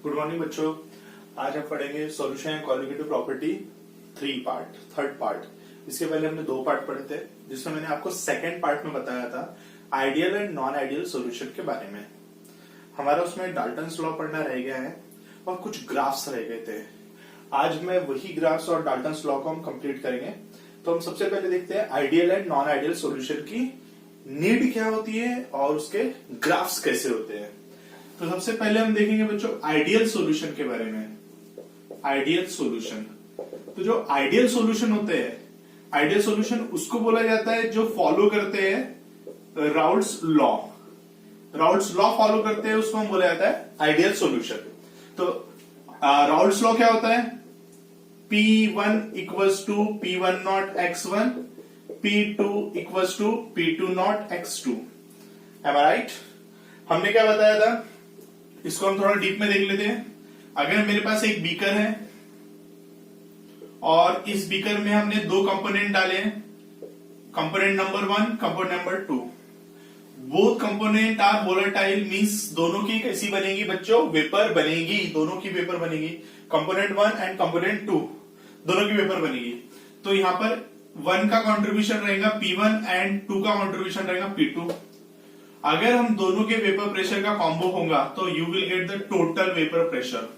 Good morning बच्चों। आज हम पढ़ेंगे solution and colligative property third part. इसके पहले हमने 2 पार्ट पढ़े थे, जिसमें मैंने आपको सेकंड पार्ट में बताया था ideal and non ideal solution के बारे में। हमारा उसमें डाल्टन्स लॉ पढ़ना रह गया है और कुछ ग्राफ्स रह गए थे। आज मैं वही ग्राफ्स और डाल्टन्स लॉ को हम कंप्लीट करेंगे। तो हम सबसे पहले देखते हैं ideal and non ideal solution की नीड क्या होती है और उसके ग्राफ्स कैसे होते हैं। तो सबसे पहले हम देखेंगे बच्चों आइडियल सॉल्यूशन के बारे में। आइडियल सॉल्यूशन, तो जो आइडियल सॉल्यूशन होते हैं, आइडियल सॉल्यूशन उसको बोला जाता है जो फॉलो करते हैं Raoult's law. Raoult's law follow करते हैं उसको हम बोला जाता है आइडियल सॉल्यूशन। तो राउल्ट्स लॉ क्या होता है? P1 equals to P1 not X1, P2 equals to P2 not X2। Am I right? हमने क्या बताया था, इसको हम थोड़ा डीप में देख लेते हैं। अगर मेरे पास एक बीकर है और इस बीकर में हमने 2 कंपोनेंट डाले हैं, component number 1, component number 2। Both component are volatile, means दोनों की कैसी बनेगी बच्चों? वेपर बनेगी, दोनों की वेपर बनेगी। कंपोनेंट 1 एंड कंपोनेंट 2 दोनों की वेपर बनेगी। तो यहां पर 1 का कॉन्ट्रीब्यूशन रहेगा P1 एंड 2 का कॉन्ट्रीब्यूशन रहेगा P2। अगर हम दोनों के वेपर प्रेशर का कॉम्बो होगा तो you will get the total vapour pressure.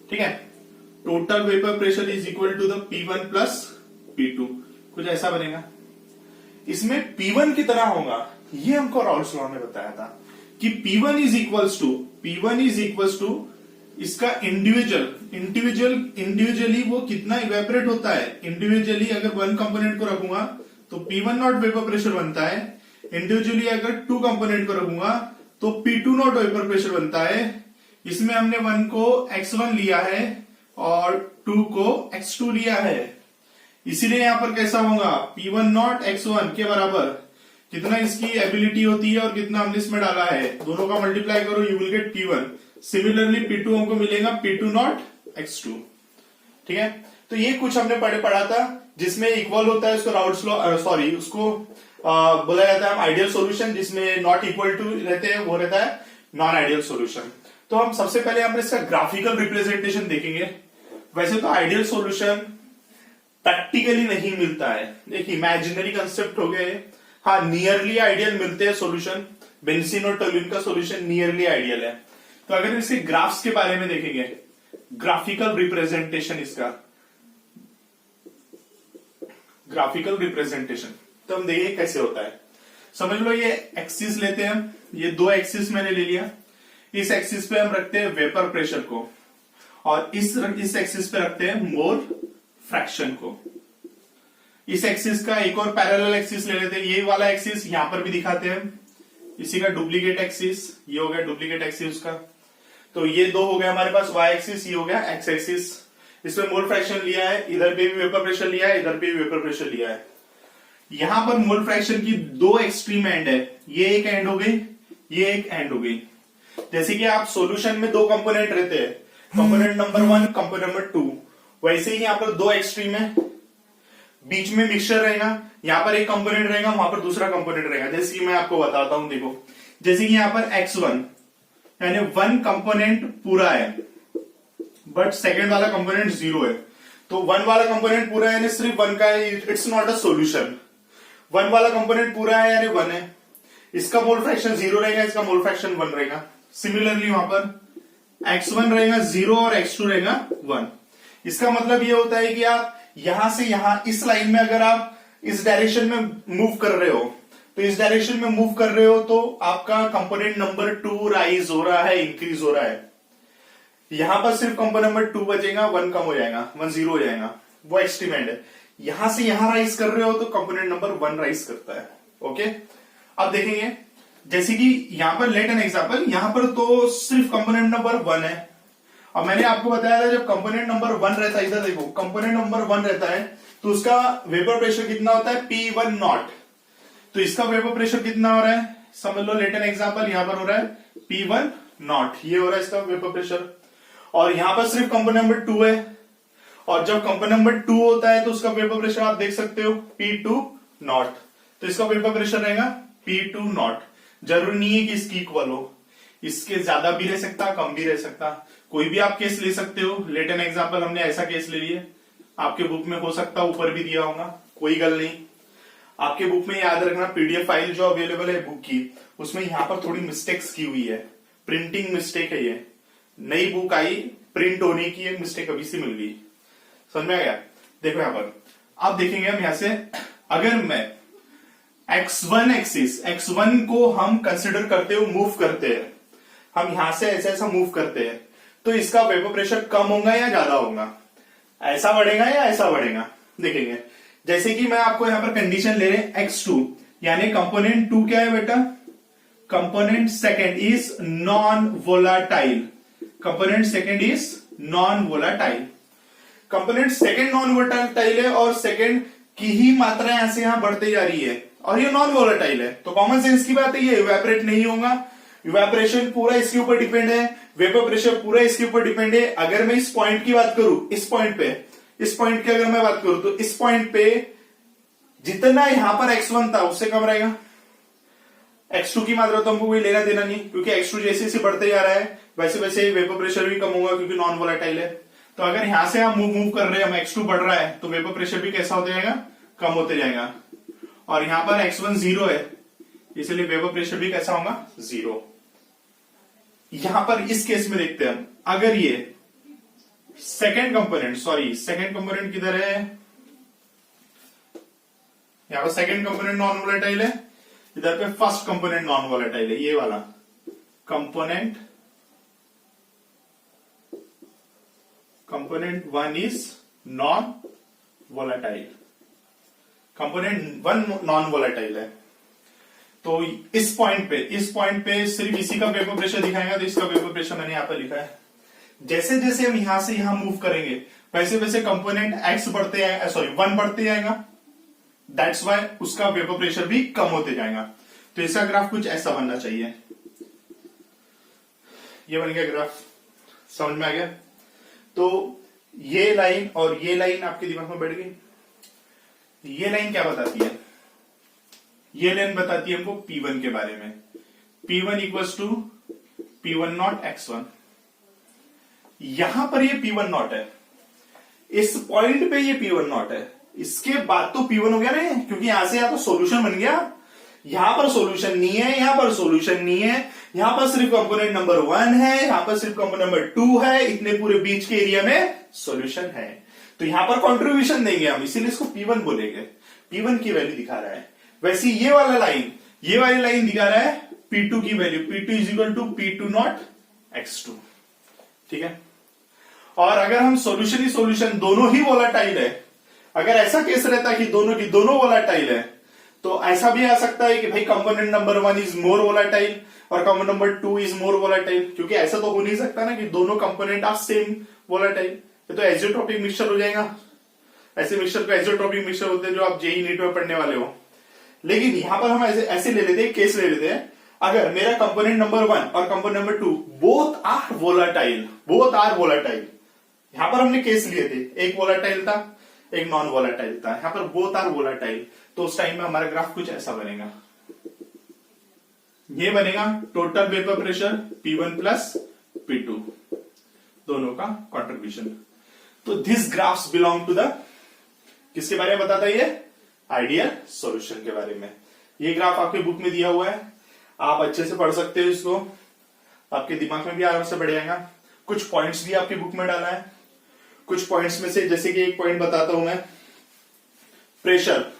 ठीक है, total vapour pressure is equal to the P1 plus P2, कुछ ऐसा बनेगा। इसमें P1 कितना होगा ये हमको राउल्ट्स लॉ ने बताया था कि P1 इज इक्वल्स टू इसका इंडिविजुअली वो कितना इवेपोरेट होता है। इंडिविजुअली अगर 1 कंपोनेंट को रखूंगा तो P1 नॉट वेपर प्रेशर बनता है। इंडिविजुअली अगर 2 कंपोनेंट को रखूंगा तो P2 नॉट वेपर प्रेशर बनता है। इसमें हमने 1 को X1 लिया है और 2 को X2 लिया है, इसीलिए यहां पर कैसा होगा? P1 नॉट X1 के बराबर कितना इसकी एबिलिटी होती है और कितना हमने इसमें डाला है, दोनों का मल्टीप्लाई करो, you will gate P1। Similarly P2 हमको मिलेगा P2 नॉट X2। ठीक है, तो ये कुछ हमने पढ़ा था जिसमें इक्वल होता है उसको राउल्ट्स लॉ, उसको बोला जाता है आइडियल सॉल्यूशन। जिसमें नॉट इक्वल टू रहते हैं वो रहता है नॉन आइडियल सॉल्यूशन। तो हम सबसे पहले हम इसका ग्राफिकल रिप्रेजेंटेशन देखेंगे। वैसे तो आइडियल सॉल्यूशन प्रैक्टिकली नहीं मिलता है, एक इमेजिनरी कंसेप्ट हो गए। हाँ, नियरली आइडियल मिलते हैं सॉल्यूशन। बेंजीन और टोल्यूइन का सॉल्यूशन नियरली आइडियल है। तो अगर इसके ग्राफ्स के बारे में देखेंगे, ग्राफिकल रिप्रेजेंटेशन, इसका ग्राफिकल रिप्रेजेंटेशन तो हम देखिए कैसे होता है। समझ लो ये एक्सिस लेते हैं हम, ये 2 एक्सिस मैंने ले लिया। इस एक्सिस पे हम रखते हैं वेपर प्रेशर को और इस एक्सिस पे रखते हैं मोल फ्रैक्शन को। इस एक्सिस का एक और पैरेलल एक्सिस ले लेते हैं, ये वाला एक्सिस यहां पर भी दिखाते हैं, इसी का डुप्लीकेट एक्सिस, ये हो गया डुप्लीकेट एक्सिस का। तो ये 2 हो गया हमारे पास y एक्सिस, ये हो गया x एक्सिस। इसमें मोल फ्रैक्शन लिया है, इधर पे भी वेपर प्रेशर लिया है, इधर पे भी वेपर प्रेशर लिया है। यहां पर मोल फ्रैक्शन की 2 एक्सट्रीम एंड है, ये एक एंड हो गई, ये एक एंड हो गई। जैसे कि आप सॉल्यूशन में 2 कंपोनेंट रहते हैं, कंपोनेंट नंबर 1, कंपोनेंट नंबर 2, वैसे ही यहां पर 2 एक्सट्रीम है, बीच में मिक्सचर रहेगा। यहां पर एक कंपोनेंट रहेगा, वहां पर दूसरा कंपोनेंट रहेगा। जैसे कि मैं आपको बताता हूं, देखो जैसे कि यहां पर X1 यानी 1 कंपोनेंट पूरा है बट सेकंड वाला कंपोनेंट 0 है। तो 1 वाला कंपोनेंट पूरा है यानी सिर्फ 1 का है, इट्स नॉट अ सॉल्यूशन। 1 वाला कंपोनेंट पूरा है यानी 1 है, इसका मोल फ्रैक्शन 0 रहेगा, इसका मोल फ्रैक्शन 1 रहेगा। सिमिलरली वहां पर X1 रहेगा 0 और X2 रहेगा 1। इसका मतलब ये होता है कि आप यहां से यहां इस लाइन में अगर आप इस डायरेक्शन में मूव कर रहे हो, तो इस डायरेक्शन में मूव कर रहे हो तो आपका कंपोनेंट नंबर 2 राइज हो रहा है, इंक्रीज हो रहा है। यहां पर सिर्फ कंपोनेंट नंबर 2 बचेगा, 1 कम हो जाएगा, 1 0 हो जाएगा, वो एक्सट्रीम एंड है। यहां से यहां राइज कर रहे हो तो कंपोनेंट नंबर 1 राइज करता है। ओके, अब देखेंगे जैसे कि यहां पर लेट एन एग्जांपल, यहां पर तो सिर्फ कंपोनेंट नंबर 1 है और मैंने आपको बताया था जब कंपोनेंट नंबर 1 रहता है, इधर देखो कंपोनेंट नंबर 1 रहता है तो उसका वेपर प्रेशर कितना होता है? P1 not. तो इसका वेपर प्रेशर कितना हो रहा है? समझ लो लेट एन एग्जांपल, यहां पर हो रहा है P1 नॉट, ये हो रहा है इसका वेपर प्रेशर। और यहां पर सिर्फ कंपोनेंट नंबर 2 है और जब कंपोनेंट नंबर 2 होता है तो उसका वेपर प्रेशर आप देख सकते हो P2 नॉट। तो इसका वेपर प्रेशर रहेगा P2 नॉट। जरूरी नहीं है कि इसकी इक्वल हो, इसके ज्यादा भी रह सकता, कम भी रह सकता। कोई भी आप केस ले सकते हो। लेट एन एग्जाम्पल, हमने ऐसा केस ले लिए, आपके बुक में हो सकता ऊपर भी दिया होगा, कोई गल नहीं। आपके बुक में याद रखना, पीडीएफ फाइल जो अवेलेबल है बुक की, उसमें यहां पर थोड़ी मिस्टेक्स की हुई है, प्रिंटिंग मिस्टेक है ये। नई बुक आई, प्रिंट होने की एक मिस्टेक अभी से मिल गई, समझ में आ गया। देखो यहां पर आप देखेंगे, हम यहां से अगर मैं x1 एक्सिस, x1 को हम कंसिडर करते हो, मूव करते हैं, हम यहां से ऐसा ऐसा मूव करते हैं, तो इसका वेपर प्रेशर कम होगा या ज्यादा होगा, ऐसा बढ़ेगा या ऐसा बढ़ेगा, देखेंगे। जैसे कि मैं आपको यहां पर कंडीशन ले रहे हैं x2, यानी कंपोनेंट 2 क्या है बेटा, component second is non volatile, component second is non volatile. Component second non volatile है और सेकेंड की ही मात्रा यहां से यहां बढ़ती जा रही है, और ये नॉन वोलाटाइल है, तो कॉमन सेंस की बात है, ये इवेपोरेट नहीं होगा। इवेपोरेशन पूरा इसके ऊपर डिपेंड है, वेपर प्रेशर पूरा इसके ऊपर डिपेंड है। अगर मैं इस पॉइंट की बात करूं, इस पॉइंट पे, इस पॉइंट की अगर मैं बात करूं, तो इस पॉइंट पे जितना यहां पर x1 था उससे कम रहेगा। x2 की मात्रा तो हमको कोई लेना देना नहीं, क्योंकि x2 जैसे जैसे बढ़ते जा रहा है वैसे वैसे वेपर प्रेशर भी कम होगा, क्योंकि नॉन वोलाटाइल है। तो अगर यहां से हम मूव कर रहे हैं, हम x2 बढ़ रहा है, तो वेपर प्रेशर भी कैसा होते जाएगा, कम होते जाएगा। और यहां पर x1 0 है, इसलिए वेपर प्रेशर भी कैसा होगा, 0। यहां पर इस केस में देखते हैं हम, अगर ये सेकेंड कंपोनेंट किधर है, यहां पर सेकेंड कंपोनेंट नॉन वोलेटाइल है, इधर पे फर्स्ट कंपोनेंट नॉन वोलेटाइल है, ये वाला component 1 is non volatile, component 1 non volatile है। तो इस पॉइंट पे सिर्फ इसी का वेपर प्रेशर दिखाएगा, तो इसका वेपर प्रेशर मैंने यहां पर लिखा है। जैसे जैसे हम यहां से यहां मूव करेंगे, वैसे वैसे कंपोनेंट x बढ़ते जाएगा, 1 बढ़ते जाएगा, दैट्स वाई उसका वेपर प्रेशर भी कम होते जाएगा। तो इसका ग्राफ कुछ ऐसा बनना चाहिए, ये बन गया ग्राफ, समझ में आ गया। तो ये लाइन और ये लाइन आपके दिमाग में बैठ गई। ये लाइन क्या बताती है, ये लाइन बताती है हमको P1 के बारे में, P1 equals to P1 not x1। यहां पर ये P1 नॉट है, इस पॉइंट पे ये P1 नॉट है, इसके बाद तो P1 हो गया ना, क्योंकि यहां से यहां तो सॉल्यूशन बन गया। यहां पर सॉल्यूशन नहीं है, यहां पर सॉल्यूशन नहीं है, यहां पर सिर्फ कंपोनेंट नंबर 1 है, यहां पर सिर्फ कंपोनेंट नंबर 2 है, इतने पूरे बीच के एरिया में सॉल्यूशन है। तो यहां पर कंट्रीब्यूशन देंगे हम, इसीलिए इसको P1 बोलेंगे, P1 की वैल्यू दिखा रहा है। वैसे ये वाली लाइन दिखा रहा है P2 की value, P2 is equal to P2 not x2, ठीक है। और अगर हम सॉल्यूशन ही सॉल्यूशन, दोनों ही वोलाटाइल है, अगर ऐसा केस रहता है कि दोनों की दोनों वोलाटाइल है, तो ऐसा भी आ सकता है कि भाई component number 1 is more volatile और component number 2 is more volatile, क्योंकि ऐसा तो हो नहीं सकता ना कि दोनों कंपोनेंट आर सेम वोलाटाइल, तो एजियोट्रोपिक मिक्सचर हो जाएगा। ऐसे मिक्सचर को एजियोट्रोपिक मिक्सचर होते हैं जो आप जेई नीट में पढ़ने वाले हो। लेकिन यहां पर हम ऐसे ले लेते हैं, केस ले लेते हैं, अगर मेरा कंपोनेंट नंबर 1 और component number 2 both are volatile, यहां पर हमने केस लिए थे, एक वोलाटाइल था एक नॉन वोलाटाइल था, यहां पर बोथ आर वोलाटाइल, तो उस टाइम में हमारा ग्राफ कुछ ऐसा बनेगा, ये बनेगा total vapour pressure P1 plus P2, दोनों का कंट्रीब्यूशन। तो this graphs belong to the, किसके बारे में बताता है ये, आइडियल सॉल्यूशन के बारे में। ये ग्राफ आपके बुक में दिया हुआ है, आप अच्छे से पढ़ सकते हो इसको, आपके दिमाग में भी आराम से बढ़ जाएगा। कुछ पॉइंट्स भी आपकी बुक में डाला है, कुछ पॉइंट्स में से जैसे कि एक पॉइंट बताता हूं मैं, प्रेशर,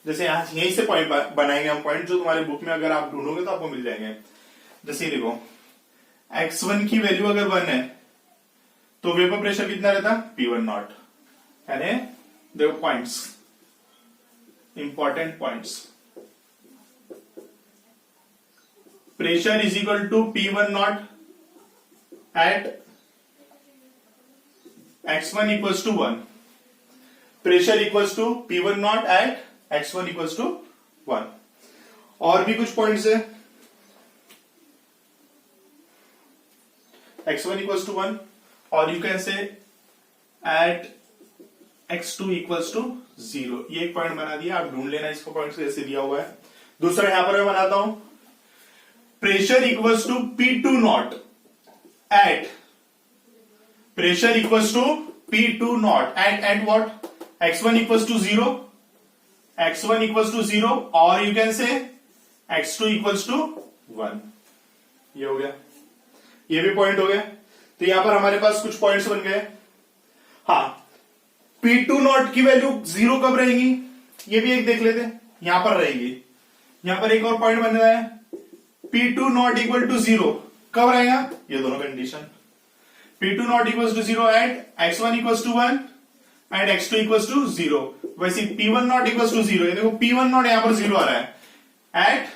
जैसे यहीं से पॉइंट बनाएंगे हम, पॉइंट जो तुम्हारे बुक में अगर आप ढूंढोगे तो आपको मिल जाएंगे। जैसे देखो x1 की वैल्यू अगर 1 है तो वेपर प्रेशर कितना रहता, P1 नॉट, यानी देखो points, important points, pressure is equal to P1 not at x1 equals to 1, pressure equals to P1 not at x1 equals to 1। और भी कुछ पॉइंट्स है, x1 इक्वल्स टू 1 और you can say at x2 equals to 0, ये एक point बना दिया, आप ढूंढ लेना इसको, पॉइंट ऐसे दिया हुआ है। दूसरा यहां पर मैं बनाता हूं, pressure equals to P2 not at pressure equals to P2 not at what x1 equals to 0 x1 equals to 0 और यू कैन से x2 इक्वल्स टू 1। ये हो गया, ये भी पॉइंट हो गया। तो यहां पर हमारे पास कुछ पॉइंट्स बन गए। हाँ, P2 नॉट की वैल्यू 0 कब रहेगी, ये भी एक देख लेते हैं। यहां पर रहेगी, यहां पर एक और पॉइंट बन रहा है P2 नॉट इक्वल टू 0 कब रहेगा, ये दोनों condition. P2 not equal to 0 at x1 equal to 1 and x2 equal to 0। वैसे P1 नॉट इक्वल टू 0, देखो P1 नॉट यहां पर 0 आ रहा है at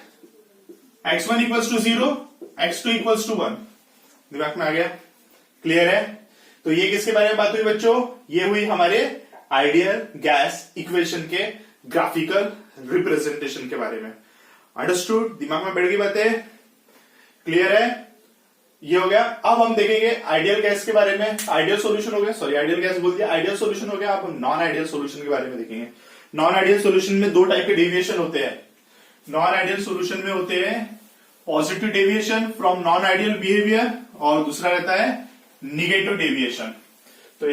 x1 equal to 0 x2 equal to 1। दिमाग में आ गया, क्लियर है। तो ये किसके बारे में बात हुई बच्चों, ये हुई हमारे आइडियल गैस इक्वेशन के ग्राफिकल रिप्रेजेंटेशन के बारे में। अंडरस्टूड, दिमाग में बैठ गई बातें, क्लियर है। ये हो गया। अब हम देखेंगे आइडियल गैस के बारे में। आइडियल सॉल्यूशन हो गया, सॉरी आइडियल गैस बोल दिया, आइडियल सॉल्यूशन हो गया। अब हम नॉन आइडियल सॉल्यूशन के बारे में देखेंगे। नॉन आइडियल सॉल्यूशन में दो टाइप के डेविएशन होते हैं। नॉन आइडियल सॉल्यूशन में होते हैं positive deviation from non ideal behaviour और दूसरा रहता है निगेटिव डेविएशन। तो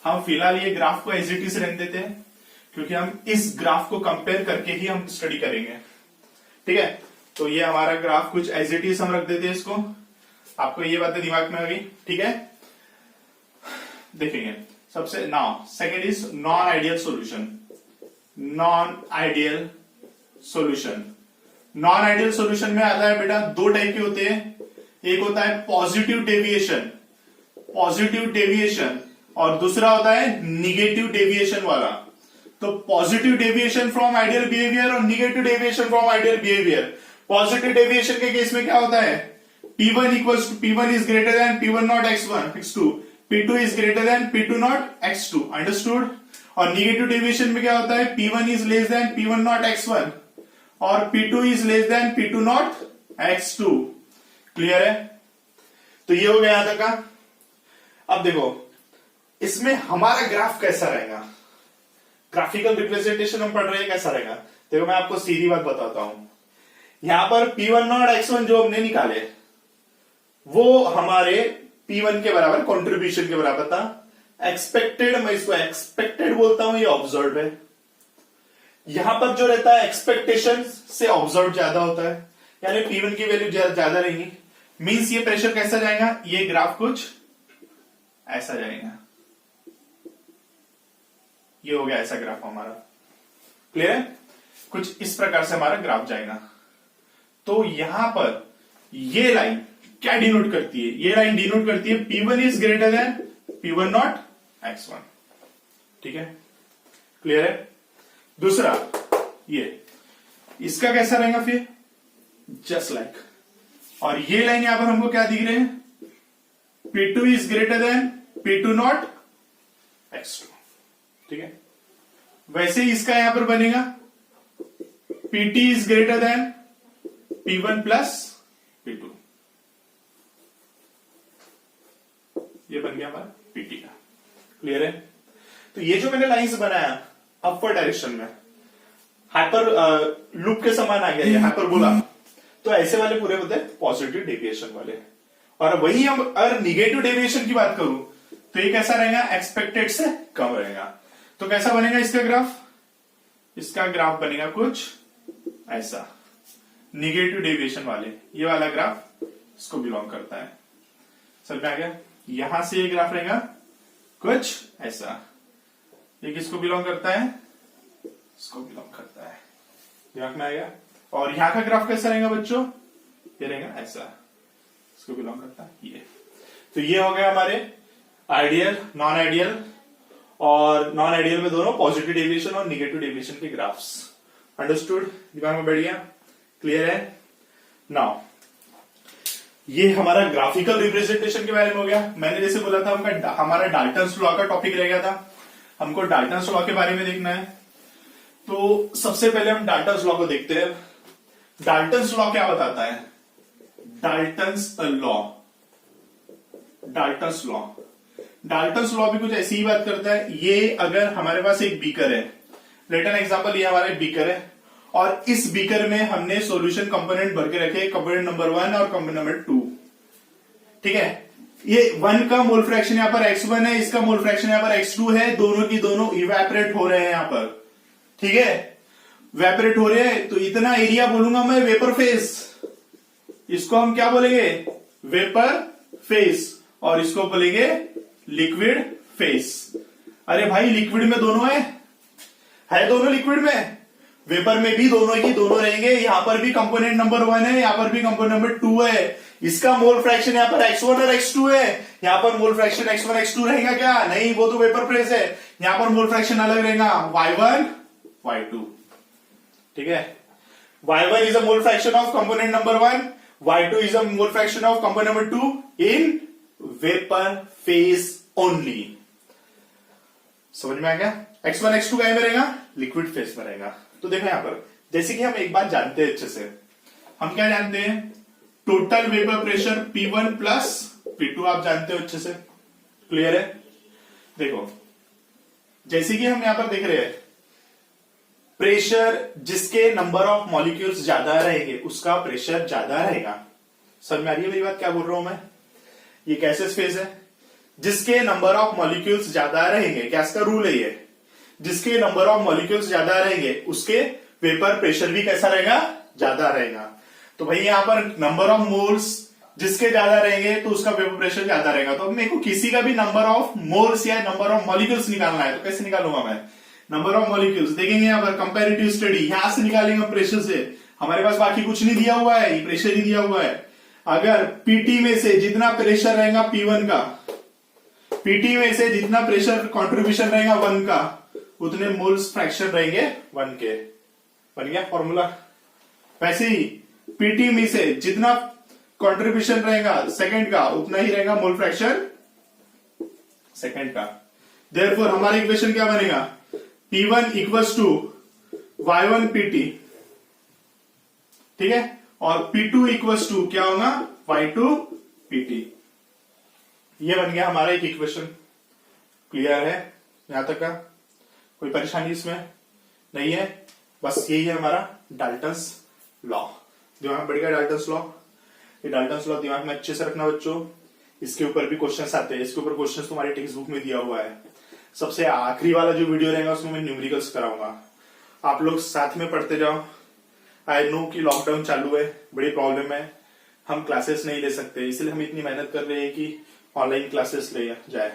हम फिलहाल ये ग्राफ को एज इट इज रहने देते हैं क्योंकि हम इस ग्राफ को कंपेयर करके ही हम स्टडी करेंगे, ठीक है। तो ये हमारा ग्राफ कुछ एज इट इज हम रख देते हैं इसको। आपको ये बातें दिमाग में आ गई, ठीक है। देखेंगे सबसे now second is non ideal solution. Non ideal solution, non ideal solution में आता है बेटा दो टाइप के होते हैं। एक होता है पॉजिटिव डेविएशन, पॉजिटिव डेविएशन, और दूसरा होता है निगेटिव डेविएशन वाला। तो positive deviation from ideal behaviour और negative deviation from ideal behaviour. Positive deviation के केस में क्या होता है, P1 equals to P1 is greater than P1 not x2, P2 is greater than P2 not x2, understood. और negative deviation में क्या होता है, P1 is less than P1 not x1 और P2 is less than P2 not x2, clear है। तो ये हो गया यहां तक का। अब देखो इसमें हमारा ग्राफ कैसा रहेगा, ग्राफिकल रिप्रेजेंटेशन हम पढ़ रहे हैं कैसा रहेगा। देखो मैं आपको सीधी बात बताता हूं, यहां पर P1 नॉट x1 जो हमने निकाले वो हमारे P1 के बराबर कंट्रीब्यूशन के बराबर था। एक्सपेक्टेड, मैं इसको एक्सपेक्टेड बोलता हूं, ये ऑब्जर्व है। यहां पर जो रहता है एक्सपेक्टेशन से ऑब्जर्व ज्यादा होता है, यानी P1 की वैल्यू ज्यादा रहेगी। मींस ये प्रेशर कैसा जाएगा, ये ग्राफ कुछ ऐसा जाएगा। ये हो गया ऐसा ग्राफ हमारा, क्लियर है। कुछ इस प्रकार से हमारा ग्राफ जाएगा। तो यहां पर ये लाइन क्या डिनोट करती है, ये लाइन डिनोट करती है P1 is greater than P1 not x1, ठीक है, क्लियर है। दूसरा ये इसका कैसा रहेगा फिर, जस्ट लाइक और ये लाइन यहां पर हमको क्या दिख रहे हैं, P2 is greater than P2 not x2, ठीक है। वैसे ही इसका यहां पर बनेगा PT is greater than P1 plus P2, ये बन गया हमारा PT का, क्लियर है। तो ये जो मैंने लाइंस बनाया अपर डायरेक्शन में हाइपर लूप के समान आ गया, ये हाइपर बोला, तो ऐसे वाले पूरे होते हैं पॉजिटिव डेविएशन वाले। और वही हम अगर निगेटिव डेविएशन की बात करूं तो ये कैसा रहेगा, एक्सपेक्टेड से कम रहेगा। तो कैसा बनेगा इसका ग्राफ, इसका ग्राफ बनेगा कुछ ऐसा, निगेटिव डेविएशन वाले ये वाला ग्राफ इसको बिलोंग करता है। समझ में आ गया। यहां से ये ग्राफ रहेगा कुछ ऐसा, ये किसको बिलोंग करता है, इसको बिलोंग करता है, दिमाग में आएगा। और यहां का ग्राफ कैसा रहेगा बच्चों, ये रहेगा ऐसा, इसको बिलोंग करता है ये। तो ये हो गया हमारे आइडियल, नॉन आइडियल, और नॉन आइडियल में दोनों पॉजिटिव डेविएशन और निगेटिव डेविएशन के ग्राफ्स। अंडरस्टूड, दिमाग में बैठ गया, क्लियर है। नाउ ये हमारा ग्राफिकल रिप्रेजेंटेशन के बारे में हो गया। मैंने जैसे बोला था हमारा डाल्टन्स लॉ का टॉपिक रह गया था, हमको डाल्टन्स लॉ के बारे में देखना है। तो सबसे पहले हम डाल्टन्स लॉ को देखते हैं। डाल्टन्स लॉ क्या बताता है, Dalton's law, Dalton's law, Dalton's law भी कुछ ऐसी ही बात करता है। ये अगर हमारे पास एक बीकर है, लेट एन एग्जांपल, ये हमारा एक बीकर है और इस बीकर में हमने सॉल्यूशन कंपोनेंट भर के रखे, कंपोनेंट नंबर 1 और कंपोनेंट नंबर 2। ठीक है, ये 1 का मोल फ्रैक्शन यहां पर x1 है, इसका मोल फ्रैक्शन यहां पर x2 है, दोनों की दोनों इवेपोरेट हो रहे हैं यहां पर। ठीक है, इवेपोरेट हो रहे हैं, तो इतना एरिया बोलूंगा मैं वेपर फेस, इसको हम क्या बोलेंगे, वेपर फेस, और इसको बोलेंगे लिक्विड फेस। अरे भाई लिक्विड में दोनों है दोनों लिक्विड में, वेपर में भी दोनों की दोनों रहेंगे। यहां पर भी कंपोनेंट नंबर 1 है, यहां पर भी कंपोनेंट नंबर 2 है। इसका मोल फ्रैक्शन यहां पर x1 और x2 है, यहां पर मोल फ्रैक्शन x1 x2 रहेगा क्या, नहीं, वो तो वेपर फेस है। यहां पर मोल फ्रैक्शन अलग रहेगा, y1 y2। ठीक है, y1 is a mole fraction of component number 1, y2 is a mole fraction of component number 2 in vapour face only. समझ में आ गया, x1 x2 क्या में रहेगा, लिक्विड फेस में रहेगा। तो देखो यहां पर, जैसे कि हम एक बात जानते हैं अच्छे से, हम क्या जानते हैं, total vapour pressure P1 plus P2 आप जानते हो अच्छे से, क्लियर है। देखो जैसे कि हम यहां पर देख रहे हैं, प्रेशर जिसके नंबर ऑफ मॉलिक्यूल्स ज्यादा रहेंगे उसका प्रेशर ज्यादा रहेगा। समझ में आ रही है मेरी बात, क्या बोल रहा हूं मैं, ये गैसेस फेज है, जिसके नंबर ऑफ मॉलिक्यूल्स ज्यादा रहेंगे, गैस का रूल है ये, जिसके नंबर ऑफ मॉलिक्यूल्स ज्यादा रहेंगे उसके वेपर प्रेशर भी कैसा रहेगा, ज्यादा रहेगा। तो भाई यहां पर नंबर ऑफ मोल्स जिसके ज्यादा रहेंगे तो उसका वेपर प्रेशर ज्यादा रहेगा। तो मेरे को किसी का भी नंबर ऑफ मोल्स या नंबर ऑफ मॉलिक्यूल्स निकालना है, तो कैसे निकालूंगा मैं, नंबर ऑफ मॉलिक्यूल्स देखेंगे यहां पर, कंपैरेटिव स्टडी यहां से निकालेंगे प्रेशर से, हमारे पास बाकी कुछ नहीं दिया हुआ है, ये प्रेशर ही दिया हुआ है। अगर पीटी में से जितना प्रेशर रहेगा P1 का, पीटी में से जितना प्रेशर कॉन्ट्रीब्यूशन रहेगा 1 का, उतने मोल्स फ्रैक्शन रहेंगे 1 के। बन गया फॉर्मूला। वैसे ही पीटी में से जितना कंट्रीब्यूशन रहेगा सेकंड का, उतना ही रहेगा मोल फ्रैक्शन सेकंड का। देयरफॉर हमारा इक्वेशन क्या बनेगा, P1 equals to Y1 PT। ठीक है, और P2 इक्वल्स टू क्या होगा, Y2 PT। ये बन गया हमारा एक इक्वेशन। क्लियर है यहां तक का, कोई परेशानी इसमें नहीं है, बस यही है हमारा डाल्टन्स लॉ। दिमाग में बढ़ गया डाल्टन्स लॉ, ये डाल्टन्स लॉ दिमाग में अच्छे से रखना बच्चों, इसके ऊपर भी क्वेश्चंस आते हैं, इसके ऊपर क्वेश्चंस तुम्हारी टेक्स्ट बुक में दिया हुआ है। सबसे आखिरी वाला जो वीडियो रहेगा उसमें मैं न्यूमेरिकल्स कराऊंगा, आप लोग साथ में पढ़ते जाओ। आई नो कि लॉकडाउन चालू है, बड़ी प्रॉब्लम है, हम क्लासेस नहीं ले सकते, इसलिए हम इतनी मेहनत कर रहे हैं कि ऑनलाइन क्लासेस ले जाए।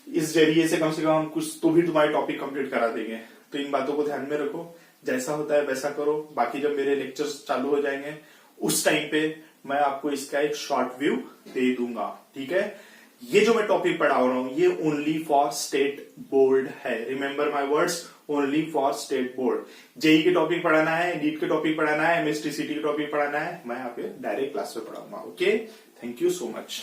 इस जरिए से कम हम कुछ तो भी तुम्हारे टॉपिक कंप्लीट करा देंगे। तो इन बातों को ध्यान में रखो, जैसा होता है वैसा करो। बाकी जब मेरे लेक्चर्स चालू हो जाएंगे उस टाइम पे मैं आपको इसका एक शॉर्ट व्यू दे दूंगा। ठीक है, ये जो मैं टॉपिक पढ़ा रहा हूं ये ओनली फॉर स्टेट बोर्ड है, remember my words, only for state board. JEE के टॉपिक पढ़ाना है, नीट के टॉपिक पढ़ाना है, MSTCT के टॉपिक पढ़ाना है, मैं यहाँ पे डायरेक्ट क्लास में पढ़ाऊंगा। Okay, thank you so much.